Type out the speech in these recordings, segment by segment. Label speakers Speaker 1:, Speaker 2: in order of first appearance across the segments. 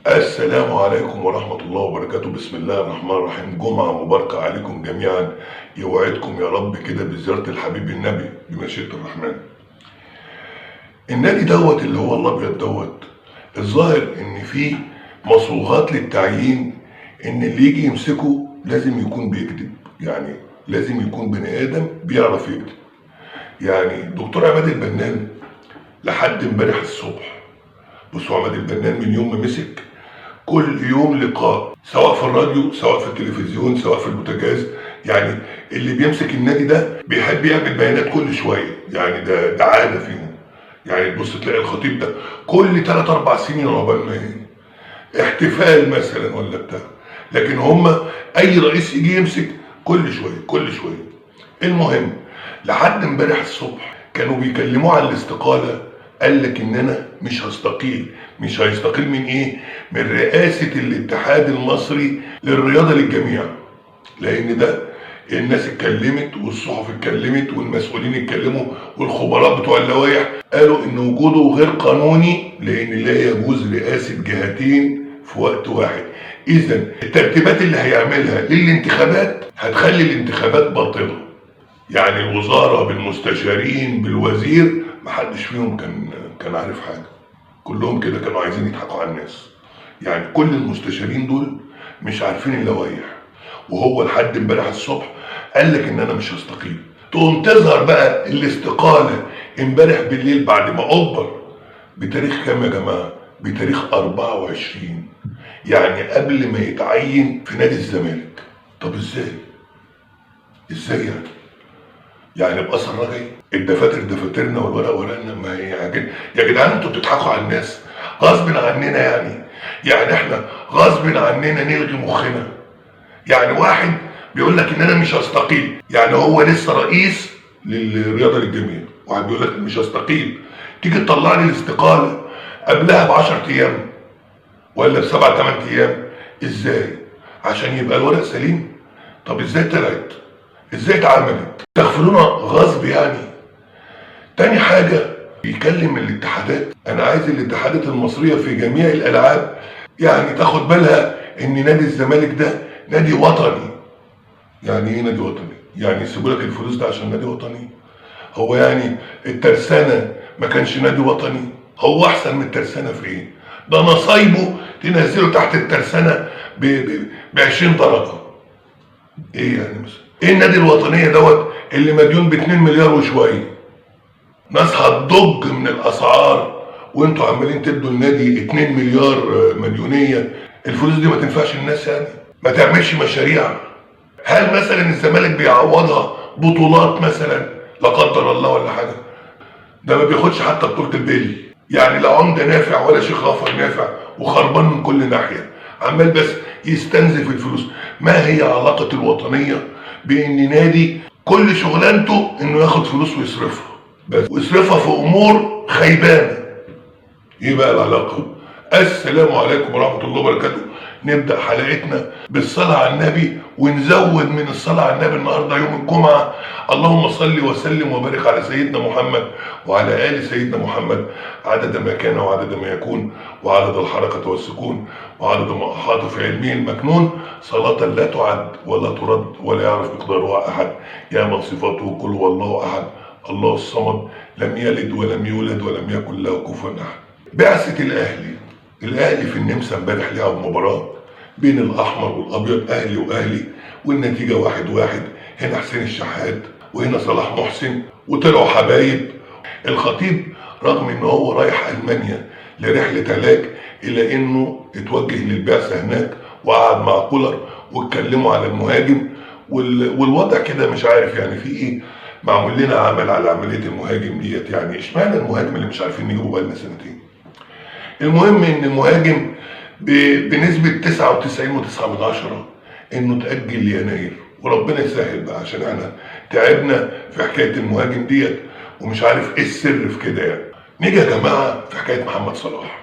Speaker 1: السلام عليكم ورحمة الله وبركاته. بسم الله الرحمن الرحيم. جمعة مباركة عليكم جميعا، يوعدكم يا رب كده بزيارة الحبيب النبي بمشيئة الرحمن. النادي اللي هو الابيض الظاهر ان فيه مصروغات للتعيين، ان اللي يجي يمسكه لازم يكون بيكذب، يعني لازم يكون بني ادم بيعرف يكذب. يعني دكتور عماد البنان لحد امبارح الصبح، بصوا عماد البنان من يوم ما مسك كل يوم لقاء، سواء في الراديو سواء في التلفزيون سواء في البوتاجاز. يعني اللي بيمسك النادي ده بيحب يعمل بيانات كل شويه، يعني ده عاده فيهم. يعني تبص تلاقي الخطيب ده كل 3 4 سنين عقبال ما احتفال مثلا ولا بتاع، لكن هما اي رئيس يجي يمسك كل شويه كل شويه. المهم لحد امبارح الصبح كانوا بيكلموه على الاستقاله، قال لك ان انا مش هستقيل. مش هيستقيل من ايه؟ من رئاسه الاتحاد المصري للرياضه للجميع، لان ده الناس اتكلمت والصحف اتكلمت والمسؤولين اتكلموا والخبراء بتوع اللوائح قالوا ان وجوده غير قانوني، لان لا يجوز رئاسه جهتين في وقت واحد. اذا الترتيبات اللي هيعملها للانتخابات هتخلي الانتخابات باطله. يعني الوزاره بالمستشارين بالوزير محدش فيهم كان عارف حاجه، كلهم كده كانوا عايزين يضحكوا على الناس. يعني كل المستشارين دول مش عارفين اللوائح، وهو لحد امبارح الصبح قال لك ان انا مش هستقيل. تقوم تظهر بقى الاستقاله امبارح بالليل بعد ما اجبر بتاريخ كام يا جماعه؟ بتاريخ 24، يعني قبل ما يتعين في نادي الزمالك. طب ازاي؟ ازاي يعني؟ يعني بأثر رجعي الدفاتر دفاترنا والورق ورقنا. ما هي يا جدعان انتوا بتضحكوا على الناس غصب عننا. يعني احنا غصب عننا نلغي مخنا. يعني واحد بيقول لك ان انا مش هستقيل، يعني هو لسه رئيس للرياضه للجميع، واحد بيقول لك مش هستقيل، تيجي تطلع لي الاستقاله قبلها ب 10 ايام ولا ب7 8 ايام. ازاي؟ عشان يبقى الورق سليم؟ طب ازاي طلعت؟ ازاي اتعملت؟ تغفلونا غصب يعني. تاني حاجة بيكلم الاتحادات، انا عايز الاتحادات المصرية في جميع الالعاب يعني تاخد بالها ان نادي الزمالك ده نادي وطني. يعني ايه نادي وطني؟ يعني يسيبوا لك الفلوس ده عشان نادي وطني؟ هو يعني الترسانة ما كانش نادي وطني؟ هو احسن من الترسانة في ايه؟ ده نصايبه تنزله تحت الترسانة ب 20 درجة. ايه يعني مثلا؟ ايه النادي الوطنية اللي مديون ب 2 مليار وشوية؟ ناس هتضج من الاسعار وانتوا عمالين تدوا النادي 2 مليار مديونية. الفلوس دي ما تنفعش الناس؟ يعني ما تعملش مشاريع؟ هل مثلا الزمالك بيعوضها بطولات مثلا لا قدر الله ولا حاجة؟ ده ما بياخدش حتى بطولة البيلي. يعني لا عمدة نافع ولا شيخ غفر نافع، وخربان من كل ناحية، عمال بس يستنزف الفلوس. ما هي علاقة الوطنية بان نادي كل شغلانته انه ياخد فلوس ويصرفها بس، ويصرفها في امور خيبانة؟ ايه بقى العلاقة؟ السلام عليكم ورحمة الله وبركاته. نبدأ حلقتنا بالصلاة على النبي، ونزود من الصلاة على النبي النهاردة يوم الجمعة. اللهم صل وسلم وبارك على سيدنا محمد وعلى آل سيدنا محمد، عدد ما كان وعدد ما يكون وعدد الحركة والسكون وعدد ما أحاط في علمه المكنون، صلاة لا تعد ولا ترد ولا يعرف مقدارها أحد، يا من صفاته قل هو الله أحد الله الصمد لم يلد ولم يولد ولم يكن له كفوا أحد. بعثة الأهلي في النمسا امبارح لعب مباراة بين الأحمر والأبيض، أهلي وأهلي، والنتيجة 1-1. هنا حسين الشحات وهنا صلاح محسن وطلعوا حبايب. الخطيب رغم ان هو رايح ألمانيا لرحلة علاج، إلا إنه اتوجه للبعثة هناك وقعد مع كولر واتكلموا على المهاجم والوضع كده مش عارف يعني في إيه. معمول لنا عمل على عملية المهاجم ديت، يعني اشمعنى المهاجم اللي مش عارفين نجيبه بقالنا سنتين؟ المهم ان المهاجم بنسبة 99.9 انه تأجل ليناير، وربنا يسهل بقى عشان احنا تعبنا في حكاية المهاجم ديت ومش عارف ايه السر في كده. يعني نيجي يا جماعة في حكاية محمد صلاح.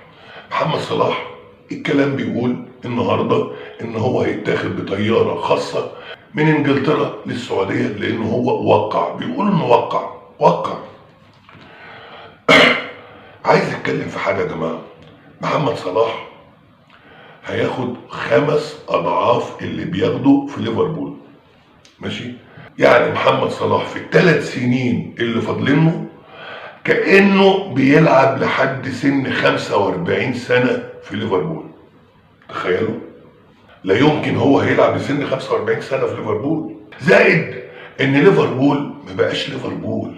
Speaker 1: محمد صلاح الكلام بيقول النهاردة ان هو هيتاخد بطيارة خاصة من انجلترا للسعودية، لانه هو وقع، بيقول انه وقع. عايز اتكلم في حاجة يا جماعة. محمد صلاح هياخد 5 اضعاف اللي بياخده في ليفربول. ماشي؟ يعني محمد صلاح في ال3 سنين اللي فاضلينه كأنه بيلعب لحد سن 45 سنة في ليفربول. تخيلوا، لا يمكن هو هيلعب لسن 45 سنة في ليفربول. زائد ان ليفربول ما بقاش ليفربول.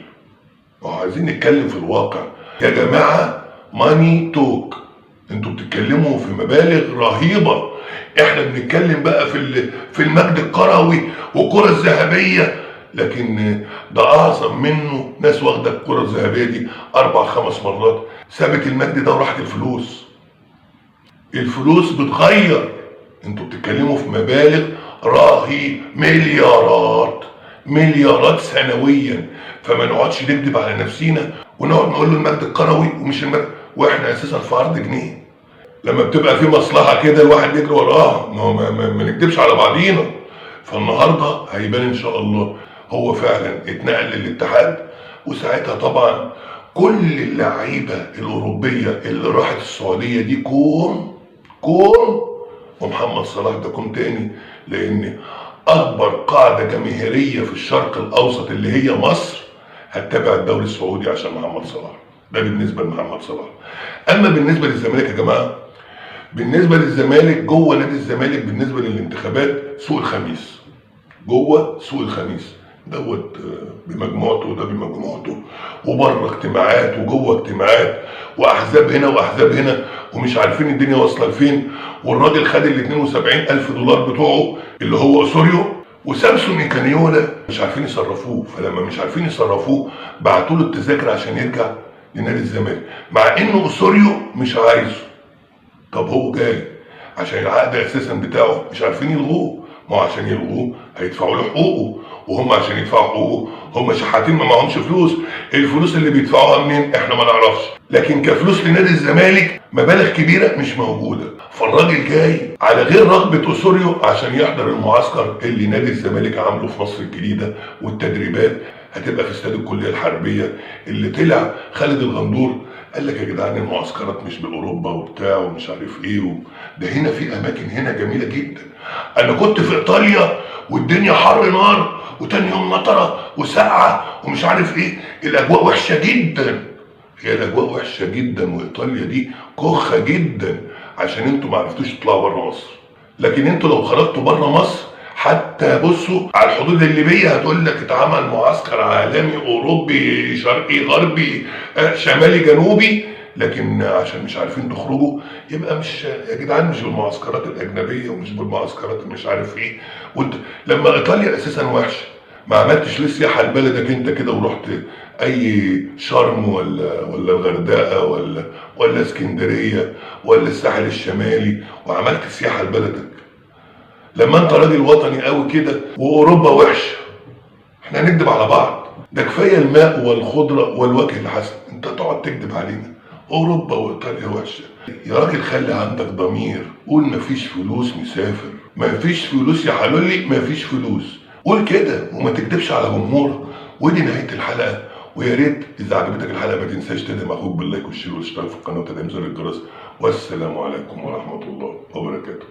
Speaker 1: عايزين نتكلم في الواقع يا جماعة. ماني توك، انتوا بتتكلموا في مبالغ رهيبة. احنا بنتكلم بقى في المجد الكروي والكرة الذهبية، لكن ده اعظم منه ناس واخده الكرة الذهبية دي 4 5 مرات، سابت المجد ده وراحت الفلوس. الفلوس بتغير. انتوا بتتكلموا في مبالغ راهي مليارات سنويا. فما نقعدش نكذب على نفسينا ونقعد نقول له المجد الكروي ومش المجد، واحنا اساسا في عرض جنيه. لما بتبقى في مصلحه كده الواحد يجري وراها، ما نكذبش على بعضينا. فالنهارده هيبان ان شاء الله هو فعلا اتنقل للاتحاد، وساعتها طبعا كل اللعيبه الاوروبيه اللي راحت السعوديه دي كوم، ومحمد صلاح ده كوم تاني، لان اكبر قاعده جماهيريه في الشرق الاوسط اللي هي مصر هتتابع الدوري السعودي عشان محمد صلاح. ده بالنسبه لمحمد صلاح. اما بالنسبه للزمالك يا جماعه، بالنسبه للزمالك جوه نادي الزمالك بالنسبه للانتخابات سوق الخميس. جوه سوق الخميس دوت بمجموعته وده بمجموعته، وبره اجتماعات وجوه اجتماعات، واحزاب هنا واحزاب هنا، ومش عارفين الدنيا واصله لفين. والراجل خد ال 72,000 دولار بتوعه اللي هو اسوريو، وسامسون كانيولا مش عارفين يصرفوه. فلما مش عارفين يصرفوه بعتوا له التذاكر عشان يرجع لنادي الزمالك، مع انه اسوريو مش عايزه. طب هو جاي عشان العقد اساسا بتاعه مش عارفين يلغوه. ما عشان يلغوه هيدفعوا له حقوقه، وهم عشان يدفعوا حقوقه هم شحاتين ما معهمش فلوس. الفلوس اللي بيدفعوها منين احنا ما نعرفش، لكن كفلوس لنادي الزمالك مبالغ كبيره مش موجوده. فالراجل جاي على غير رغبه اسوريو عشان يحضر المعسكر اللي نادي الزمالك عامله في مصر الجديده، والتدريبات هتبقى في استاد الكليه الحربيه اللي طلع خالد الغندور قال لك يا جدعان المعسكرات مش باوروبا وبتاع ومش عارف ايه ده هنا في اماكن هنا جميله جدا. انا كنت في ايطاليا والدنيا حر نار، وتاني يوم مطره وسقعه ومش عارف ايه، الاجواء وحشه جدا. هي الاجواء وحشه جدا، وايطاليا دي كخه جدا عشان انتوا ما عرفتوش تطلعوا بره مصر. لكن انتوا لو خرجتوا بره مصر حتى بصوا على الحدود الليبيه هتقول لك اتعمل معسكر عالمي اوروبي شرقي غربي شمالي جنوبي، لكن عشان مش عارفين تخرجوا يبقى مش يا جدعان، مش بالمعسكرات الاجنبيه ومش بالمعسكرات اللي مش عارف ايه. وانت لما ايطاليا اساسا وحشه ما عملتش ليه سياحه لبلدك انت كده ورحت اي شرم ولا الغردقه ولا اسكندريه ولا الساحل الشمالي وعملت سياحه لبلدك؟ لما انت راجل وطني قوي كده واوروبا وحشه، احنا هنكدب على بعض؟ ده كفايه الماء والخضره والوجه الحسن، انت تقعد تكدب علينا اوروبا وايطاليا وحشه؟ يا راجل خلي عندك ضمير، قول مفيش فلوس مسافر، مفيش فلوس يا حلولي، مفيش فلوس. قول كده وما تكدبش على جمهورك. ودي نهايه الحلقه، ويا ريت اذا عجبتك الحلقه ما تنساش تدعم اخوك باللايك والشير والاشتراك في القناه وتدعيم زر الجرس. والسلام عليكم ورحمه الله وبركاته.